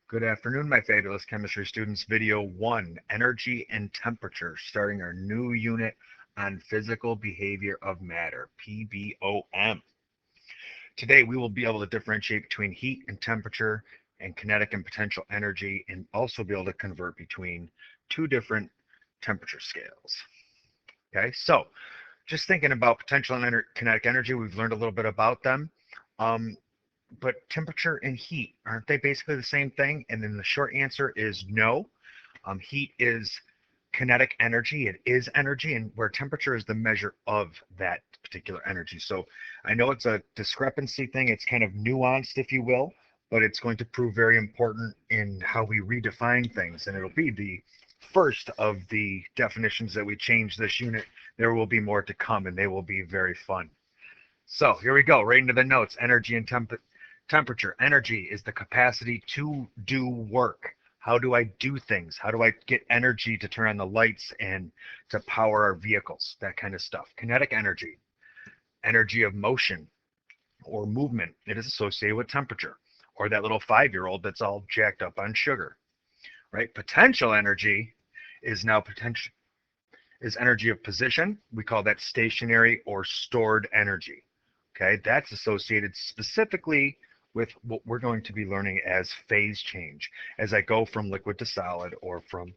Good afternoon, my fabulous chemistry students. Video 1, Energy and Temperature, starting our new unit on Physical Behavior of Matter, PBOM. Today, we will be able to differentiate between heat and temperature and kinetic and potential energy, and also be able to convert between two different temperature scales. Okay, so just thinking about potential and kinetic energy, we've learned a little bit about them. Um, but temperature and heat, aren't they basically the same thing? And then the short answer is no. Heat is kinetic energy. It is energy, and where temperature is the measure of that particular energy. So I know it's a discrepancy thing. It's kind of nuanced, if you will, but it's going to prove very important in how we redefine things. And it'll be the first of the definitions that we change this unit. There will be more to come, and they will be very fun. So here we go, right into the notes. Energy and temperature. Energy is the capacity to do work. How do I do things? How do I get energy to turn on the lights and to power our vehicles? That kind of stuff. Kinetic energy, energy of motion or movement. It is associated with temperature. Or that little 5-year-old that's all jacked up on sugar, right? Potential energy is now potential is energy of position. We call that stationary or stored energy. Okay, that's associated specifically with what we're going to be learning as phase change, as I go from liquid to solid or from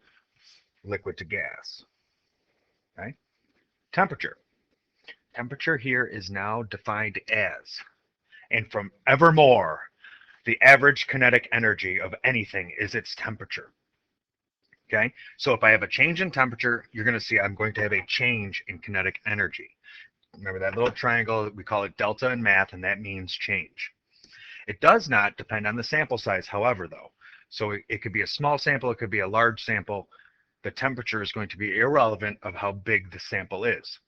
liquid to gas. Okay, temperature. Temperature here is now defined as, and from evermore, the average kinetic energy of anything is its temperature. Okay, so if I have a change in temperature, you're going to see I'm going to have a change in kinetic energy. Remember that little triangle, we call it delta in math, and that means change. It does not depend on the sample size, however, though. So it could be a small sample, it could be a large sample. The temperature is going to be irrelevant of how big the sample is.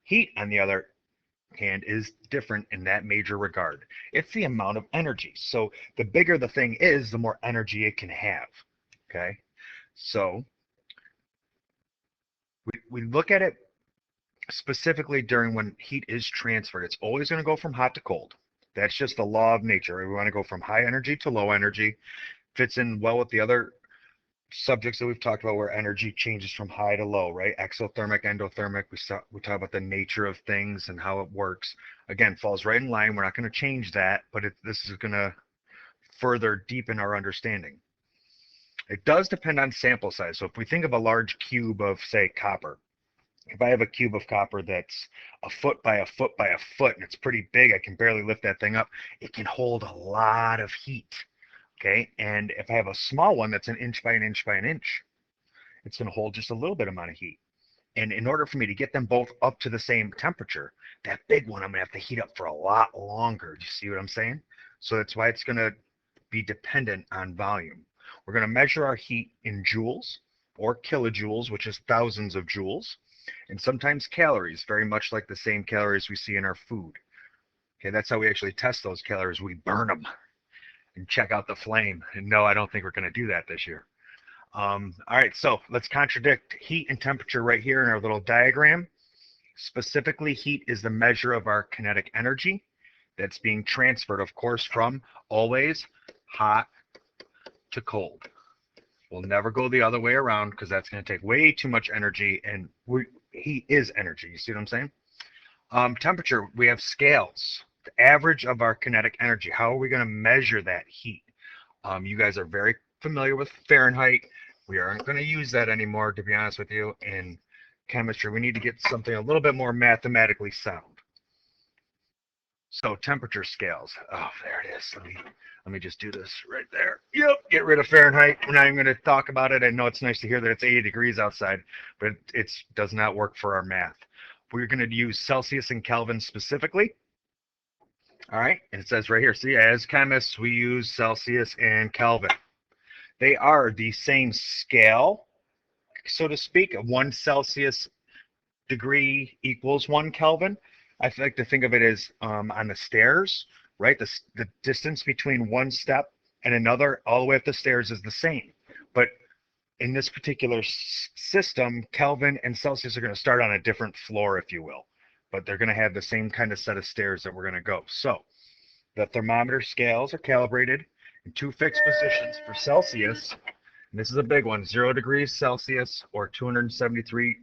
Heat, on the other hand, is different in that major regard. It's the amount of energy. So the bigger the thing is, the more energy it can have. Okay? So we look at it specifically during when heat is transferred. It's always going to go from hot to cold. That's just the law of nature. We want to go from high energy to low energy. Fits in well with the other subjects that we've talked about where energy changes from high to low, right? Exothermic, endothermic. We talk about the nature of things and how it works. Again, falls right in line. We're not going to change that, but this is going to further deepen our understanding. It does depend on sample size. So if we think of a large cube of, say, copper, if I have a cube of copper that's a foot by a foot by a foot and it's pretty big, I can barely lift that thing up, it can hold a lot of heat. Okay, and if I have a small one that's an inch by an inch by an inch, it's going to hold just a little bit amount of heat. And in order for me to get them both up to the same temperature, that big one I'm going to have to heat up for a lot longer. Do you see what I'm saying? So that's why it's going to be dependent on volume. We're going to measure our heat in joules or kilojoules, which is thousands of joules, and sometimes calories, very much like the same calories we see in our food. Okay, that's how we actually test those calories. We burn them and check out the flame. And no, I don't think we're going to do that this year. All right, so let's contradict heat and temperature right here in our little diagram. Specifically, heat is the measure of our kinetic energy that's being transferred, of course, from always hot to cold. We'll never go the other way around because that's going to take way too much energy, and heat is energy. You see what I'm saying? Temperature, we have scales. The average of our kinetic energy. How are we going to measure that heat? You guys are very familiar with Fahrenheit. We aren't going to use that anymore, to be honest with you. In chemistry, we need to get something a little bit more mathematically sound. So temperature scales. Oh, there it is. Let me just do this right there. Yep, get rid of Fahrenheit. We're not even going to talk about it. I know it's nice to hear that it's 80 degrees outside, but it does not work for our math. We're going to use Celsius and Kelvin specifically. All right, and it says right here, see, as chemists, we use Celsius and Kelvin. They are the same scale, so to speak. 1 Celsius degree equals 1 Kelvin. I like to think of it as on the stairs, right? The distance between one step and another all the way up the stairs is the same. But in this particular system, Kelvin and Celsius are going to start on a different floor, if you will. But they're going to have the same kind of set of stairs that we're going to go. So the thermometer scales are calibrated in two fixed positions for Celsius. And this is a big one, 0 degrees Celsius or 273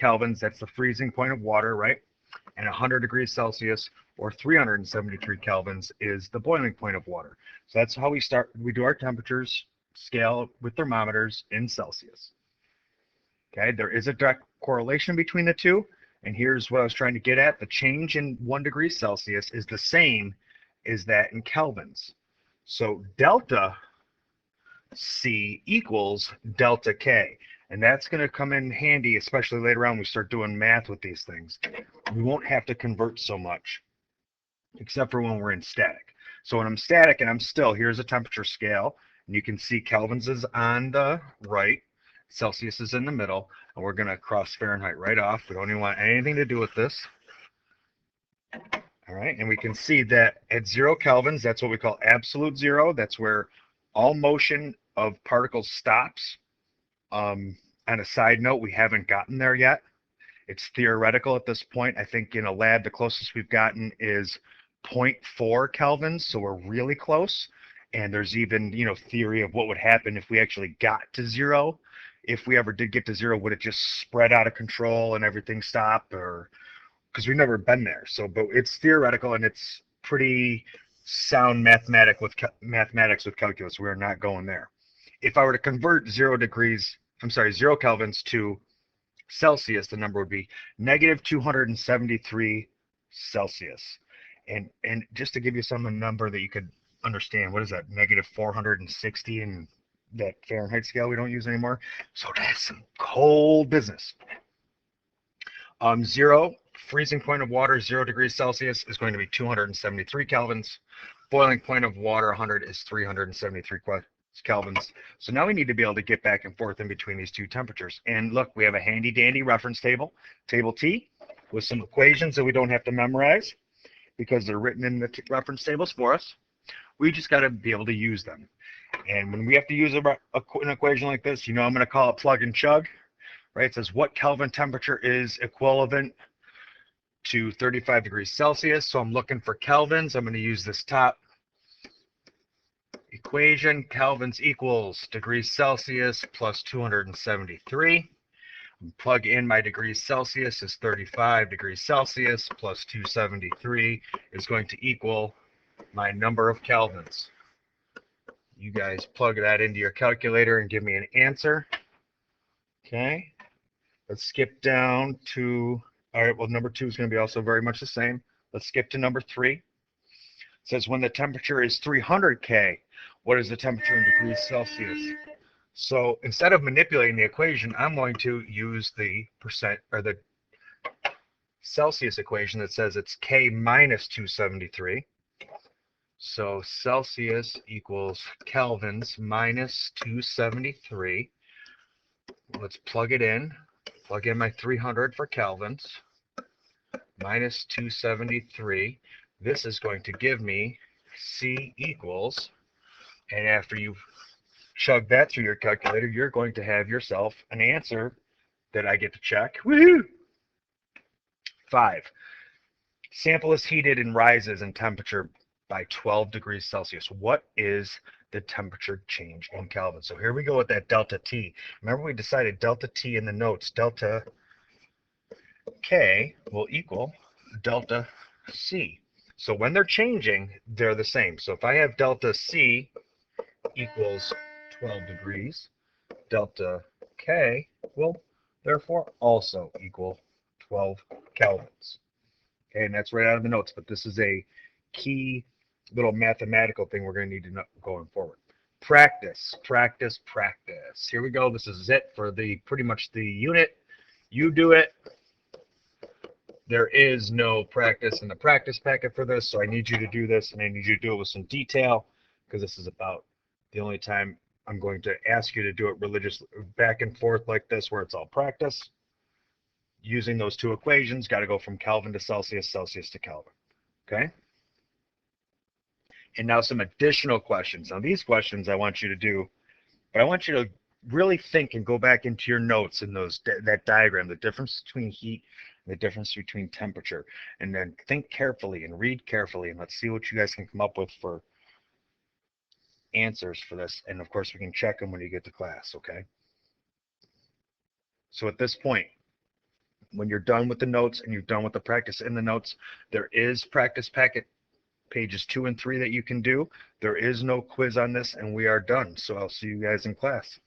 Kelvins. That's the freezing point of water, right? And 100 degrees Celsius or 373 Kelvins is the boiling point of water. So that's how we start. We do our temperatures scale with thermometers in Celsius. Okay, there is a direct correlation between the two. And here's what I was trying to get at. The change in 1 degree Celsius is the same as that in Kelvins. So delta C equals delta K. And that's going to come in handy, especially later on when we start doing math with these things. We won't have to convert so much, except for when we're in static. So when I'm static and I'm still, here's a temperature scale. And you can see Kelvins is on the right, Celsius is in the middle, and we're going to cross Fahrenheit right off. We don't even want anything to do with this. All right, and we can see that at 0 Kelvins, that's what we call absolute zero. That's where all motion of particles stops. On a side note, we haven't gotten there yet. It's theoretical at this point. I think in a lab, the closest we've gotten is 0.4 kelvins, so we're really close. And there's even, theory of what would happen if we actually got to 0. If we ever did get to 0, would it just spread out of control and everything stop? Or because we've never been there. So, but it's theoretical and it's pretty sound mathematics with calculus. We're not going there. If I were to convert 0 kelvins to Celsius, the number would be negative 273 Celsius. And just to give you some number that you could understand, what is that? Negative 460 in that Fahrenheit scale we don't use anymore. So that's some cold business. 0 freezing point of water, 0 degrees Celsius is going to be 273 kelvins. Boiling point of water, 100 is 373 kelvins. So now we need to be able to get back and forth in between these two temperatures. And look, we have a handy dandy reference table, table T, with some equations that we don't have to memorize because they're written in the reference tables for us. We just got to be able to use them. And when we have to use an equation like this, I'm going to call it plug and chug, right? It says what Kelvin temperature is equivalent to 35 degrees Celsius. So I'm looking for kelvins. I'm going to use this top equation. Kelvins equals degrees Celsius plus 273. Plug in my degrees Celsius is 35 degrees Celsius plus 273 is going to equal my number of kelvins. You guys plug that into your calculator and give me an answer. Okay, let's skip down to, all right, well, number 2 is going to be also very much the same. Let's skip to number 3. It says when the temperature is 300 K, what is the temperature in degrees Celsius? So instead of manipulating the equation, I'm going to use the percent or the Celsius equation that says it's K minus 273. So Celsius equals kelvins minus 273. Let's plug it in. Plug in my 300 for kelvins minus 273. This is going to give me C equals, and after you've chugged that through your calculator, you're going to have yourself an answer that I get to check. Woohoo! 5. Sample is heated and rises in temperature by 12 degrees Celsius. What is the temperature change in Kelvin? So here we go with that delta T. Remember we decided delta T in the notes. Delta K will equal delta C. So when they're changing, they're the same. So if I have delta C equals 12 degrees, delta K will therefore also equal 12 kelvins. Okay, and that's right out of the notes, but this is a key little mathematical thing we're going to need to know going forward. Practice, practice, practice. Here we go. This is it for pretty much the unit. You do it. There is no practice in the practice packet for this, so I need you to do this, and I need you to do it with some detail, because this is about the only time I'm going to ask you to do it religiously, back and forth like this, where it's all practice. Using those two equations, got to go from Kelvin to Celsius, Celsius to Kelvin. Okay? And now some additional questions. Now these questions I want you to do, but I want you to really think and go back into your notes in that diagram, the difference between heat and the difference between temperature. And then think carefully and read carefully, and let's see what you guys can come up with for answers for this. And of course, we can check them when you get to class, okay? So at this point, when you're done with the notes and you're done with the practice in the notes, there is practice packet pages 2 and 3 that you can do. There is no quiz on this, and we are done. So I'll see you guys in class.